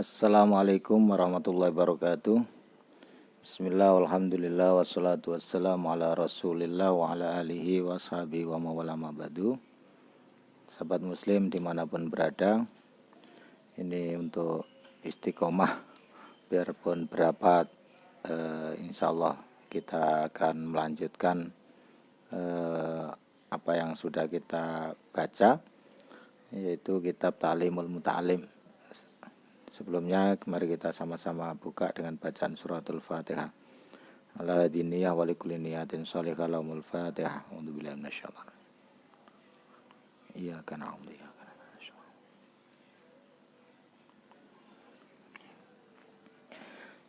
Assalamualaikum warahmatullahi wabarakatuh. Bismillah, alhamdulillah, wassalatu wassalamu ala rasulillah wa ala alihi wa sahbihi wa mawala ma'badu. Sahabat muslim dimanapun berada, ini untuk istiqomah biarpun berapat, insya Allah kita akan melanjutkan apa yang sudah kita baca, yaitu kitab Ta'limul Muta'alim. Sebelumnya, mari kita sama-sama buka dengan bacaan suratul Fatihah. Ala diniyah walikulli niyatin sholihah lahumul Fatihah. A'udzubillahi minasyaitonir rajim. Iyyaka na'budu wa iyyaka nasta'in.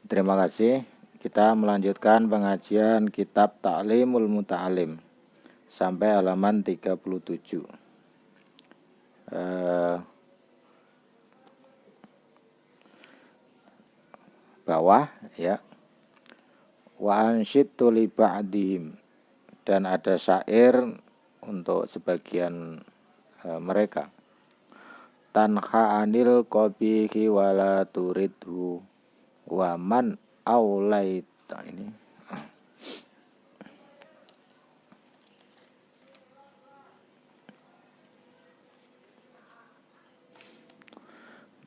Terima kasih. Kita melanjutkan pengajian kitab Ta'limul Muta'alim sampai halaman 37. Bawah ya, wa ansyidtu li ba'dihim, dan ada syair untuk sebagian mereka. Tanha anil qabihi wala turidhu wa man aulaita, ini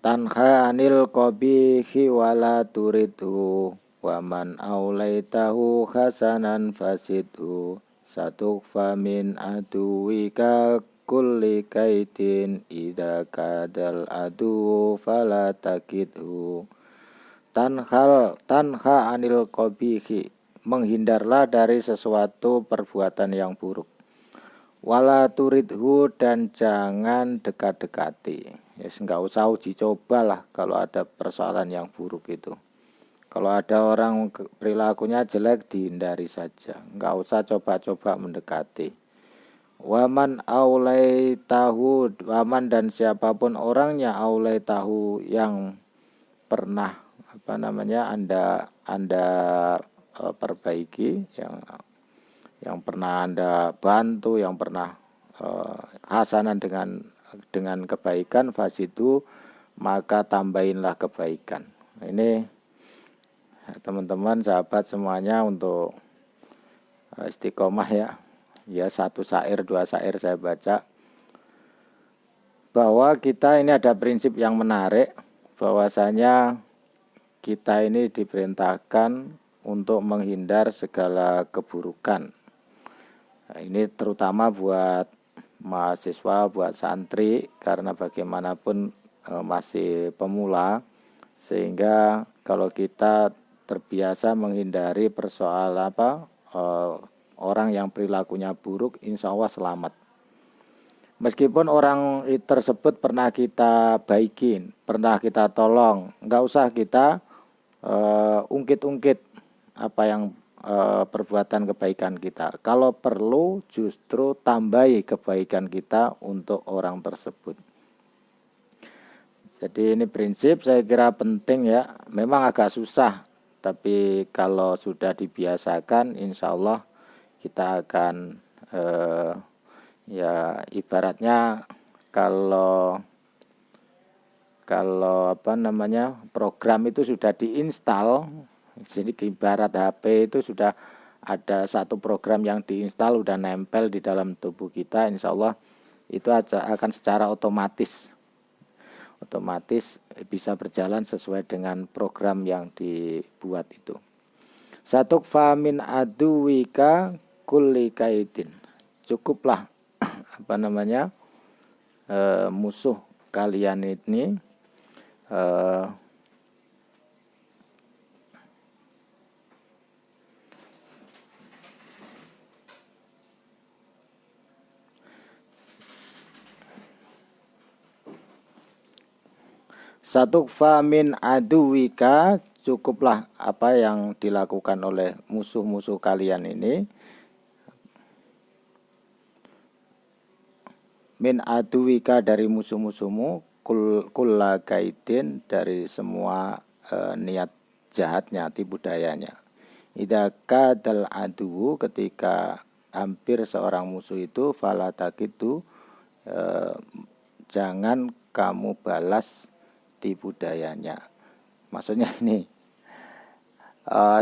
tanha anil qabihi wala turidhu wa man aulaitahu hasanan fasidhu satukfa min aduwika kulli kaitin idza kadal adu fala takidhu. Tanha anil qabihi, menghindarlah dari sesuatu perbuatan yang buruk. Wala turidhu, dan jangan dekat-dekati. Ya, enggak usah uji coba lah kalau ada persoalan yang buruk itu. Kalau ada orang perilakunya jelek, dihindari saja. Enggak usah coba-coba mendekati. Waman aulaitahu, waman dan siapapun orangnya, aulaitahu yang pernah Anda perbaiki, yang pernah Anda bantu, yang pernah hasanan dengan kebaikan, fasidu, maka tambahinlah kebaikan. Ini teman-teman sahabat semuanya untuk istiqomah ya, satu syair dua syair saya baca, bahwa kita ini ada prinsip yang menarik, bahwasanya kita ini diperintahkan untuk menghindar segala keburukan. Nah, ini terutama buat mahasiswa, buat santri, karena bagaimanapun masih pemula, sehingga kalau kita terbiasa menghindari persoalan orang yang perilakunya buruk, insya Allah selamat. Meskipun orang tersebut pernah kita baikin, pernah kita tolong, nggak usah kita ungkit-ungkit apa yang perbuatan kebaikan kita. Kalau perlu justru tambahi kebaikan kita untuk orang tersebut. Jadi ini prinsip saya kira penting ya. Memang agak susah, tapi kalau sudah dibiasakan, insya Allah kita akan ya ibaratnya kalau program itu sudah diinstal, jadi ibarat HP itu sudah ada satu program yang diinstal, udah nempel di dalam tubuh kita, insya Allah itu akan secara otomatis bisa berjalan sesuai dengan program yang dibuat itu. Satukfa min aduwika kulli kaidin, cukuplah musuh kalian ini satukfa min aduwika, cukuplah apa yang dilakukan oleh musuh-musuh kalian ini, min aduwika dari musuh-musuhmu, kulla kaidin dari semua niat jahatnya, tipu dayanya. Idza kadal adu, ketika hampir seorang musuh itu, fala takitu, jangan kamu balas tipu dayanya. Maksudnya ini,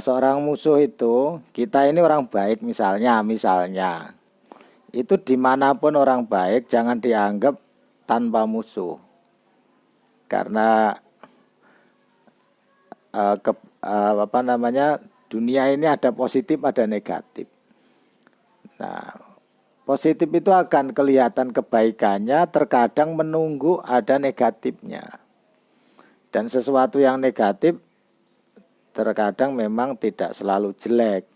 seorang musuh itu, kita ini orang baik misalnya itu dimanapun orang baik jangan dianggap tanpa musuh, karena apa namanya, dunia ini ada positif ada negatif. Nah, positif itu akan kelihatan kebaikannya, terkadang menunggu ada negatifnya. Dan sesuatu yang negatif terkadang memang tidak selalu jelek.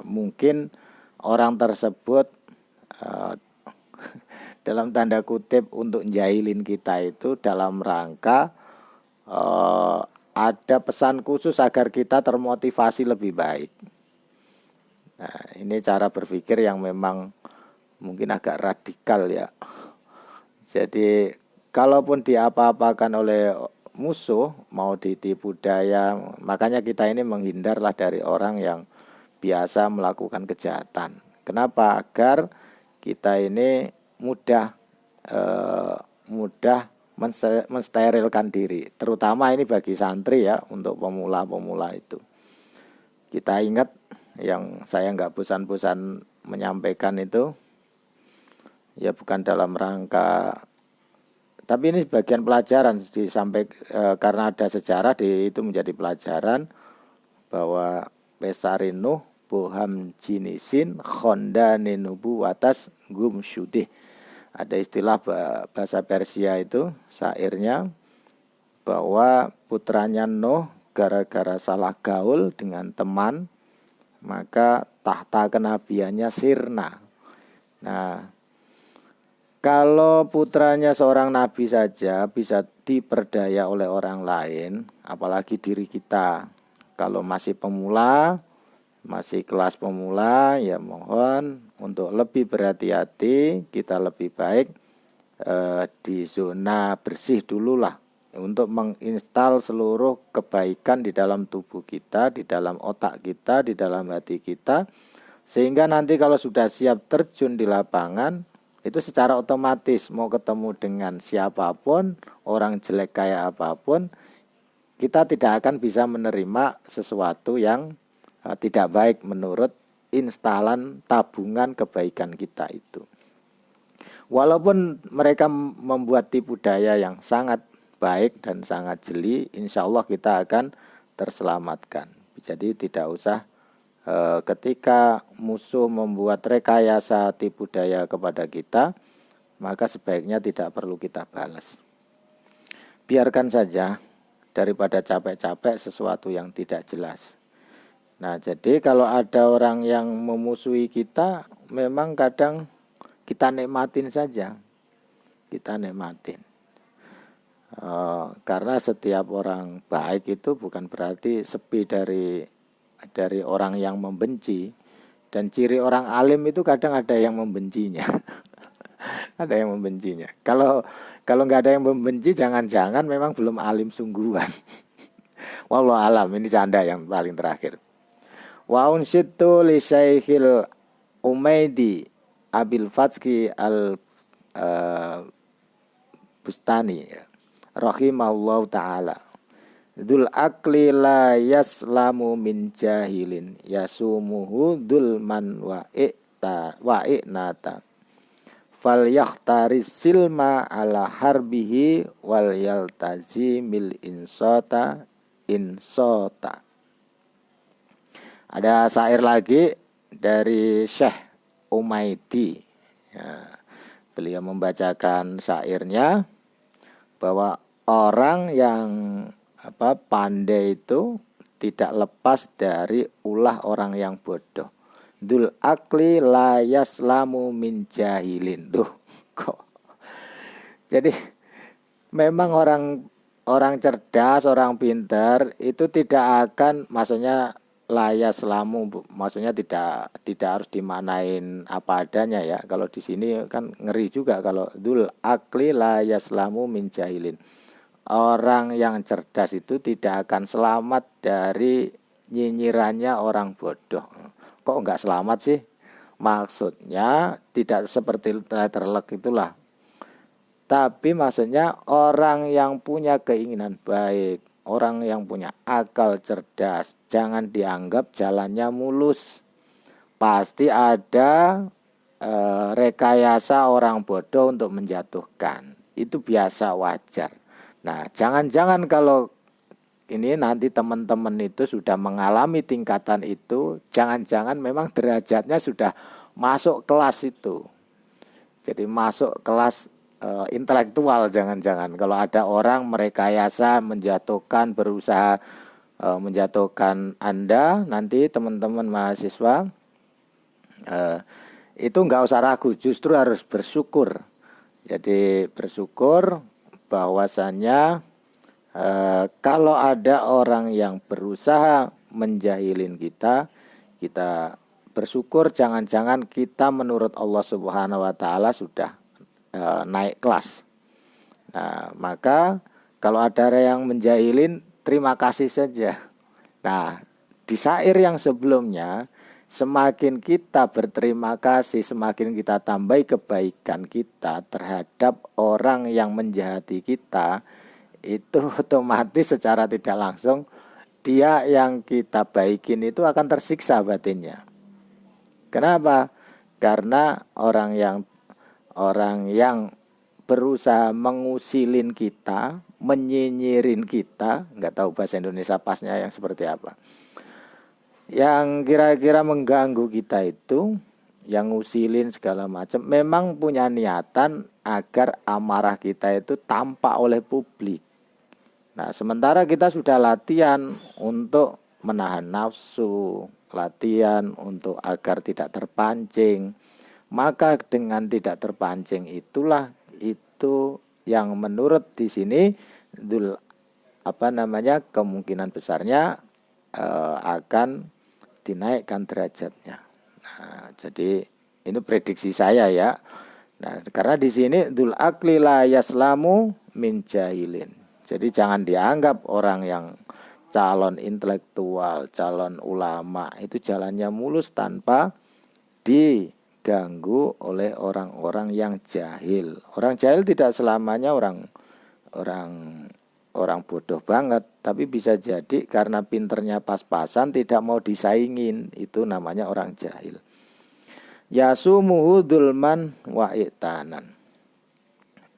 Mungkin orang tersebut dalam tanda kutip untuk jahilin kita itu dalam rangka ada pesan khusus agar kita termotivasi lebih baik. Nah, ini cara berpikir yang memang mungkin agak radikal ya. Jadi kalaupun diapa-apakan oleh musuh, mau ditipu daya, makanya kita ini menghindarlah dari orang yang biasa melakukan kejahatan. Kenapa? Agar kita ini mudah mensterilkan diri, terutama ini bagi santri ya, untuk pemula-pemula itu. Kita ingat yang saya nggak bosan-bosan menyampaikan itu, ya bukan dalam rangka, tapi ini bagian pelajaran disampaikan karena ada sejarah itu menjadi pelajaran bahwa pesarinuh boham jinisin khondanin nubuwatas gumsyudih. Ada istilah bahasa Persia itu syairnya bahwa putranya Nuh gara-gara salah gaul dengan teman, maka tahta kenabiannya sirna. Nah, kalau putranya seorang nabi saja bisa diperdaya oleh orang lain, apalagi diri kita. Kalau masih pemula, masih kelas pemula, ya mohon untuk lebih berhati-hati. Kita lebih baik di zona bersih dulu lah, untuk menginstal seluruh kebaikan di dalam tubuh kita, di dalam otak kita, di dalam hati kita, sehingga nanti kalau sudah siap terjun di lapangan, itu secara otomatis mau ketemu dengan siapapun, orang jelek kayak apapun, kita tidak akan bisa menerima sesuatu yang tidak baik menurut instalan tabungan kebaikan kita itu. Walaupun mereka membuat tipu daya yang sangat baik dan sangat jeli, insya Allah kita akan terselamatkan. Jadi tidak usah ketika musuh membuat rekayasa tipu daya kepada kita, maka sebaiknya tidak perlu kita balas. Biarkan saja daripada capek-capek sesuatu yang tidak jelas. Nah, jadi kalau ada orang yang memusuhi kita, memang kadang kita nikmatin saja. Kita nikmatin. Karena setiap orang baik itu bukan berarti sepi dari orang yang membenci. Dan ciri orang alim itu kadang ada yang membencinya. Ada yang membencinya. Kalau nggak ada yang membenci, jangan-jangan memang belum alim sungguhan. Wallahu alam, ini canda yang paling terakhir. Wa unsitu li Syekhil Umaidi Abil Fatski al Bustani rahimahullahu ta'ala, dzul akli la yaslamu min jahilin yasumuhu dzulman wa i'nata fal yakhtaris silma ala harbihi wal yaltazimil insota. Ada syair lagi dari Syekh Umaidi ya, beliau membacakan syairnya bahwa orang yang pandai itu tidak lepas dari ulah orang yang bodoh. Dzul akli la yaslamu min jahilin. Kok. Jadi memang orang cerdas, orang pintar itu tidak akan, maksudnya layas lamu, maksudnya tidak harus dimanain apa adanya ya. Kalau di sini kan ngeri juga kalau dzul akli layas lamu min jahilin. Orang yang cerdas itu tidak akan selamat dari nyinyirannya orang bodoh. Kok enggak selamat sih? Maksudnya tidak seperti letterlek itulah. Tapi maksudnya orang yang punya keinginan baik, orang yang punya akal cerdas, jangan dianggap jalannya mulus. Pasti ada rekayasa orang bodoh untuk menjatuhkan. Itu biasa, wajar. Nah, jangan-jangan kalau ini nanti teman-teman itu sudah mengalami tingkatan itu, jangan-jangan memang derajatnya sudah masuk kelas itu. Jadi masuk kelas intelektual, jangan-jangan kalau ada orang merekayasa, menjatuhkan, berusaha menjatuhkan Anda, nanti teman-teman mahasiswa itu nggak usah ragu, justru harus bersyukur. Jadi bersyukur bahwasannya kalau ada orang yang berusaha menjahilin kita, kita bersyukur, jangan-jangan kita menurut Allah Subhanahu wa taala sudah naik kelas. Nah, maka kalau ada yang menjahilin, terima kasih saja. Nah, di syair yang sebelumnya, semakin kita berterima kasih, semakin kita tambahi kebaikan kita terhadap orang yang menjahati kita, itu otomatis secara tidak langsung dia yang kita baikin itu akan tersiksa batinnya. Kenapa? Karena orang yang berusaha mengusilin kita, menyinyirin kita, nggak tahu bahasa Indonesia pasnya yang seperti apa, yang kira-kira mengganggu kita itu, yang ngusilin segala macam, memang punya niatan agar amarah kita itu tampak oleh publik. Nah, sementara kita sudah latihan untuk menahan nafsu, latihan untuk agar tidak terpancing, maka dengan tidak terpancing itulah itu yang menurut di sini kemungkinan besarnya akan dinaikkan derajatnya. Nah, jadi ini prediksi saya ya. Nah, karena di sini dzul aqli la yaslamu min jahilin. Jadi jangan dianggap orang yang calon intelektual, calon ulama itu jalannya mulus tanpa diganggu oleh orang-orang yang jahil. Orang jahil tidak selamanya orang bodoh banget, tapi bisa jadi karena pinternya pas-pasan tidak mau disaingin, itu namanya orang jahil. Yasumuhu dzulman wa i'tanan.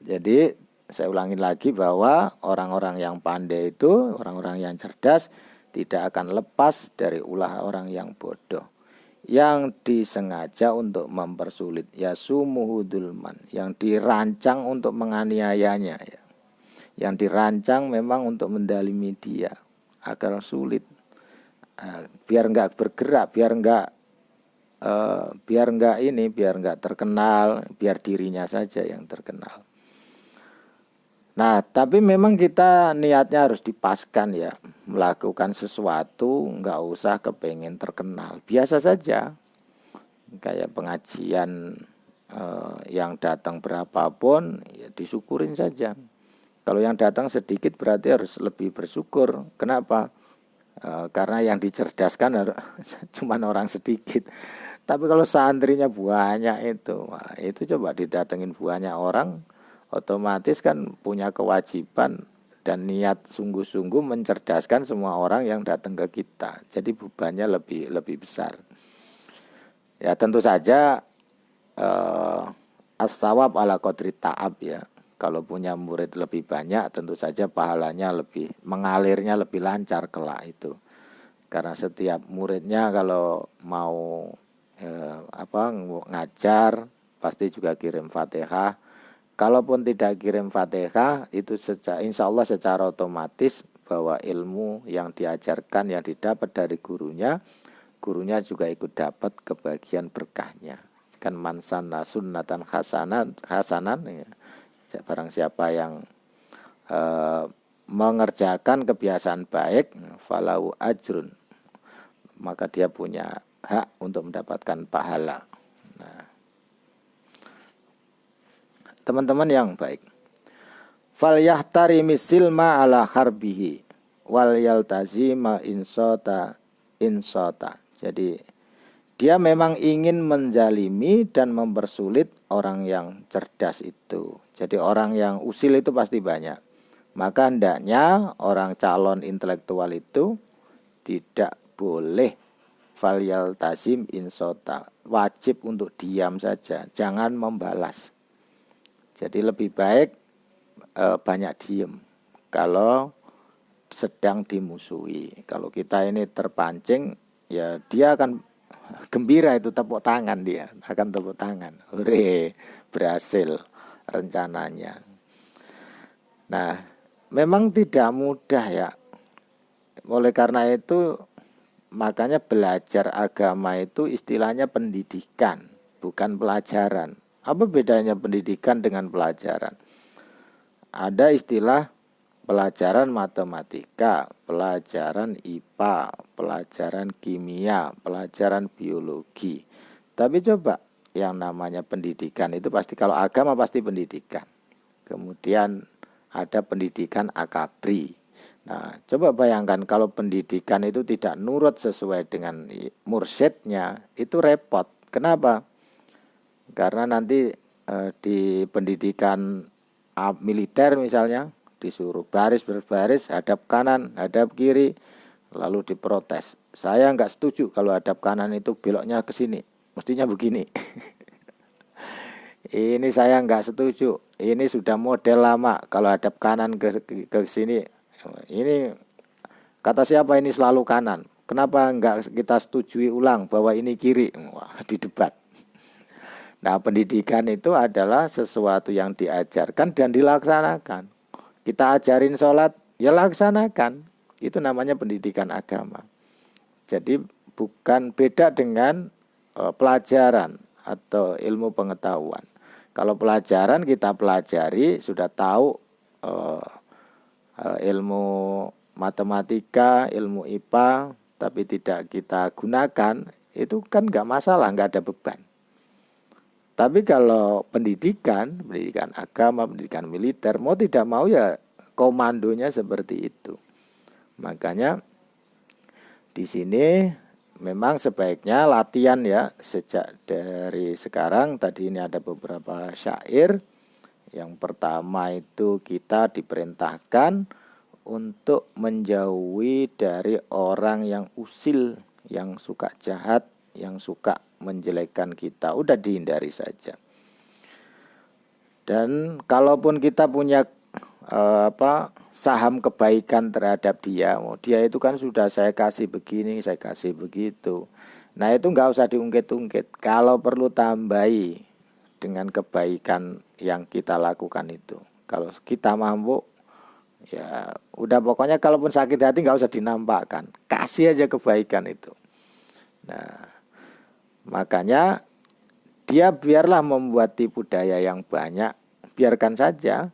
Jadi saya ulangi lagi bahwa orang-orang yang pandai itu, orang-orang yang cerdas tidak akan lepas dari ulah orang yang bodoh, yang disengaja untuk mempersulit, yasumuhu dzulman, yang dirancang untuk menganiayanya ya. Yang dirancang memang untuk mendalimi dia agar sulit, biar nggak bergerak, biar nggak terkenal, biar dirinya saja yang terkenal. Nah, tapi memang kita niatnya harus dipaskan ya, melakukan sesuatu nggak usah kepengen terkenal, biasa saja, kayak pengajian yang datang berapapun ya disyukurin saja. Kalau yang datang sedikit berarti harus lebih bersyukur. Kenapa? Karena yang dicerdaskan cuma orang sedikit. Tapi kalau santrinya banyak itu coba didatengin banyak orang, otomatis kan punya kewajiban dan niat sungguh-sungguh mencerdaskan semua orang yang datang ke kita. Jadi bebannya lebih besar. Ya tentu saja as-sawab ala qadri ta'ab ya. Kalau punya murid lebih banyak, tentu saja pahalanya mengalirnya lebih lancar kelak itu. Karena setiap muridnya kalau mau ngajar pasti juga kirim Fatihah. Kalaupun tidak kirim Fatihah, itu insya Allah secara otomatis bahwa ilmu yang diajarkan, yang didapat dari gurunya juga ikut dapat kebagian berkahnya. Kan man sanna sunnatan hasanan ya. Barang siapa yang mengerjakan kebiasaan baik, falau ajrun, maka dia punya hak untuk mendapatkan pahala. Nah, teman-teman yang baik, fal yahtari misilma ala harbihi wal yaltazima insota. Jadi dia memang ingin menzalimi dan mempersulit orang yang cerdas itu. Jadi orang yang usil itu pasti banyak. Maka hendaknya orang calon intelektual itu tidak boleh falyal tazim insota, wajib untuk diam saja, jangan membalas. Jadi lebih baik banyak diem kalau sedang dimusuhi. Kalau kita ini terpancing, ya dia akan gembira, itu tepuk tangan, dia akan tepuk tangan, hore, berhasil rencananya. Nah, memang tidak mudah ya. Oleh karena itu, makanya belajar agama itu istilahnya pendidikan, bukan pelajaran. Apa bedanya pendidikan dengan pelajaran? Ada istilah pelajaran matematika, pelajaran IPA, pelajaran kimia, pelajaran biologi. Tapi coba yang namanya pendidikan itu pasti, kalau agama pasti pendidikan. Kemudian ada pendidikan akabri. Nah, coba bayangkan kalau pendidikan itu tidak nurut sesuai dengan mursyidnya, itu repot. Kenapa? Karena nanti di pendidikan militer misalnya, disuruh baris berbaris, hadap kanan, hadap kiri, lalu diprotes. Saya nggak setuju kalau hadap kanan itu beloknya ke sini, mestinya begini. Ini saya nggak setuju. Ini sudah model lama, kalau hadap kanan ke sini. Ini kata siapa ini selalu kanan? Kenapa nggak kita setujui ulang bahwa ini kiri? Wah, didebat. Nah, pendidikan itu adalah sesuatu yang diajarkan dan dilaksanakan. Kita ajarin sholat, ya laksanakan. Itu namanya pendidikan agama. Jadi bukan beda dengan pelajaran atau ilmu pengetahuan. Kalau pelajaran kita pelajari, sudah tahu ilmu matematika, ilmu IPA, tapi tidak kita gunakan, itu kan nggak masalah, nggak ada beban. Tapi kalau pendidikan agama, pendidikan militer, mau tidak mau ya komandonya seperti itu. Makanya di sini memang sebaiknya latihan ya, sejak dari sekarang. Tadi ini ada beberapa syair. Yang pertama itu kita diperintahkan untuk menjauhi dari orang yang usil, yang suka jahat, yang suka menjelekkan kita. Udah dihindari saja. Dan kalaupun kita punya saham kebaikan terhadap dia, dia itu kan sudah saya kasih begini, saya kasih begitu. Nah, itu nggak usah diungkit-ungkit. Kalau perlu tambahi dengan kebaikan yang kita lakukan itu. Kalau kita mampu, ya udah, pokoknya kalaupun sakit hati nggak usah dinampakkan, kasih aja kebaikan itu. Nah, makanya dia biarlah membuat tipu daya yang banyak, biarkan saja.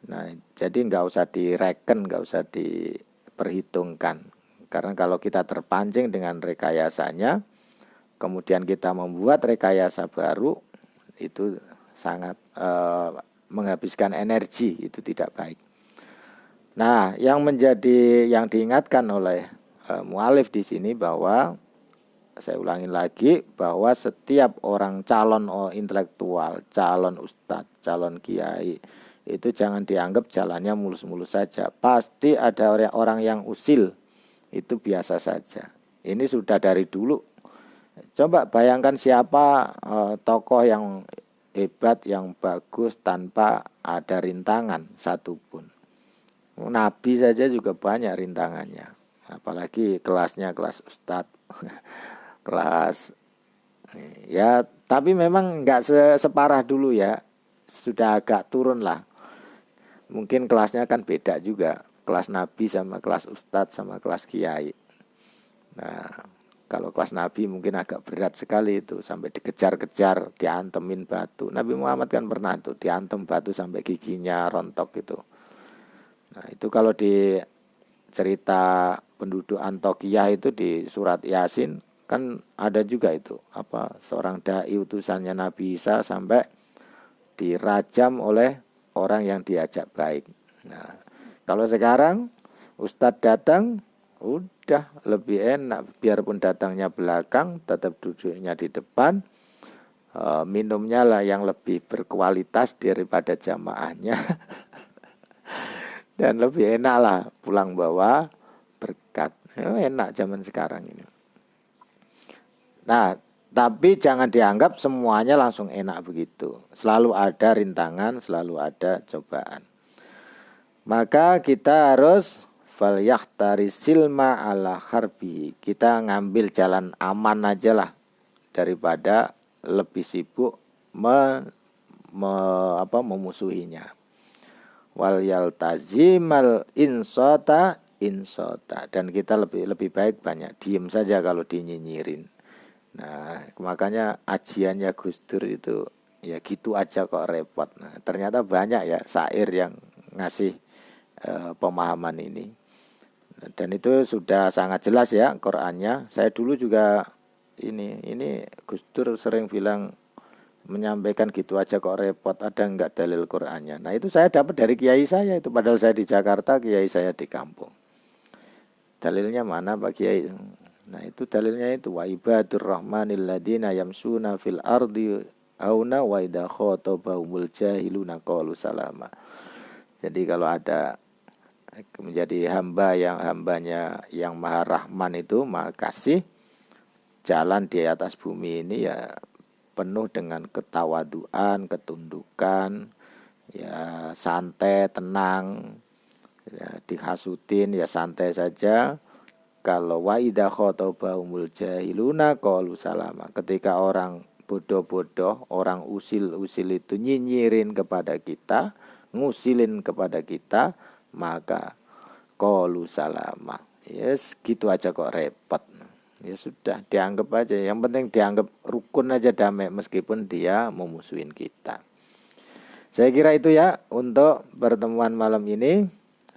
Nah, jadi nggak usah direken, nggak usah diperhitungkan. Karena kalau kita terpancing dengan rekayasanya, kemudian kita membuat rekayasa baru, itu sangat menghabiskan energi, itu tidak baik. Nah, yang diingatkan oleh mu'alif di sini bahwa, saya ulangi lagi, bahwa setiap orang calon intelektual, calon ustadz, calon kiai, itu jangan dianggap jalannya mulus-mulus saja. Pasti ada orang yang usil, itu biasa saja. Ini sudah dari dulu. Coba bayangkan siapa tokoh yang hebat, yang bagus tanpa ada rintangan satupun. Nabi saja juga banyak rintangannya, apalagi kelasnya kelas ustadz. Kelas ya, tapi memang nggak separah dulu ya, sudah agak turun lah. Mungkin kelasnya kan beda juga, kelas nabi sama kelas ustadz sama kelas kiai. Nah, kalau kelas nabi mungkin agak berat sekali itu, sampai dikejar-kejar, diantemin batu. Nabi Muhammad kan pernah tuh diantem batu sampai giginya rontok gitu. Nah, itu kalau di cerita penduduk Antioquia itu di surat Yasin, kan ada juga itu, seorang dai utusannya Nabi Isa sampai dirajam oleh orang yang diajak baik. Nah, kalau sekarang ustadz datang, udah lebih enak, biarpun datangnya belakang, tetap duduknya di depan, minumnya lah yang lebih berkualitas daripada jamaahnya. Dan lebih enak lah pulang bawa berkat. Enak zaman sekarang ini. Nah, tapi jangan dianggap semuanya langsung enak begitu. Selalu ada rintangan, selalu ada cobaan. Maka kita harus falyahtari silma ala harbi. Kita ngambil jalan aman aja lah daripada lebih sibuk memusuhinya. Wal yaltazimal insota insota, dan kita lebih baik banyak diem saja kalau dinyinyirin. Nah, makanya ajiannya Gus Dur itu ya gitu aja kok repot. Nah, ternyata banyak ya syair yang ngasih pemahaman ini. Dan itu sudah sangat jelas ya Qur'annya. Saya dulu juga ini Gus Dur sering bilang menyampaikan gitu aja kok repot, ada enggak dalil Qur'annya. Nah, itu saya dapat dari kiai saya itu, padahal saya di Jakarta, kiai saya di kampung. Dalilnya mana Pak Kiai? Nah, itu dalilnya itu wa ibadur rahmanil ladina yamsuna fil ardi auna wa idza khatabahumul jahiluna qalu salama. Jadi kalau ada menjadi hambanya yang maha rahman itu maha kasih, jalan di atas bumi ini ya penuh dengan ketawaduan, ketundukan, ya santai, tenang, ya, dihasutin ya santai saja. Kalau wa idza khatabahumul jahiluna qalu salama, ketika orang bodoh-bodoh, orang usil-usil itu nyinyirin kepada kita, ngusilin kepada kita, maka qalu salama. Yes, gitu aja kok repot. Ya sudah, dianggap aja. Yang penting dianggap rukun aja, damai meskipun dia memusuhin kita. Saya kira itu ya untuk pertemuan malam ini.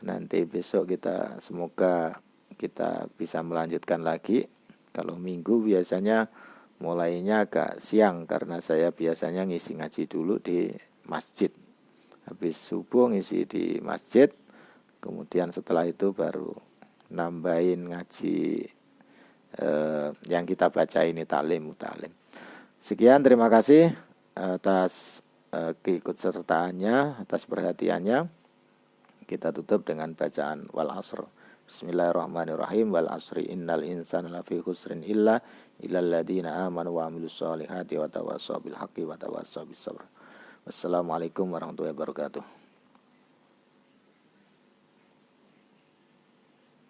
Nanti besok kita semoga kita bisa melanjutkan lagi. Kalau minggu biasanya mulainya agak siang karena saya biasanya ngisi ngaji dulu di masjid. Habis subuh ngisi di masjid, kemudian setelah itu baru nambahin ngaji yang kita baca ini taklim. Sekian, terima kasih atas keikutsertaannya, atas perhatiannya. Kita tutup dengan bacaan wal asr. Bismillahirrahmanirrahim. Wal asri innal insana lafi khusrin illa illal ladzina amanu wa amilus solihati wa tawassaw bil haqqi wa tawassaw bis sabr. Wassalamualaikum warahmatullahi wabarakatuh.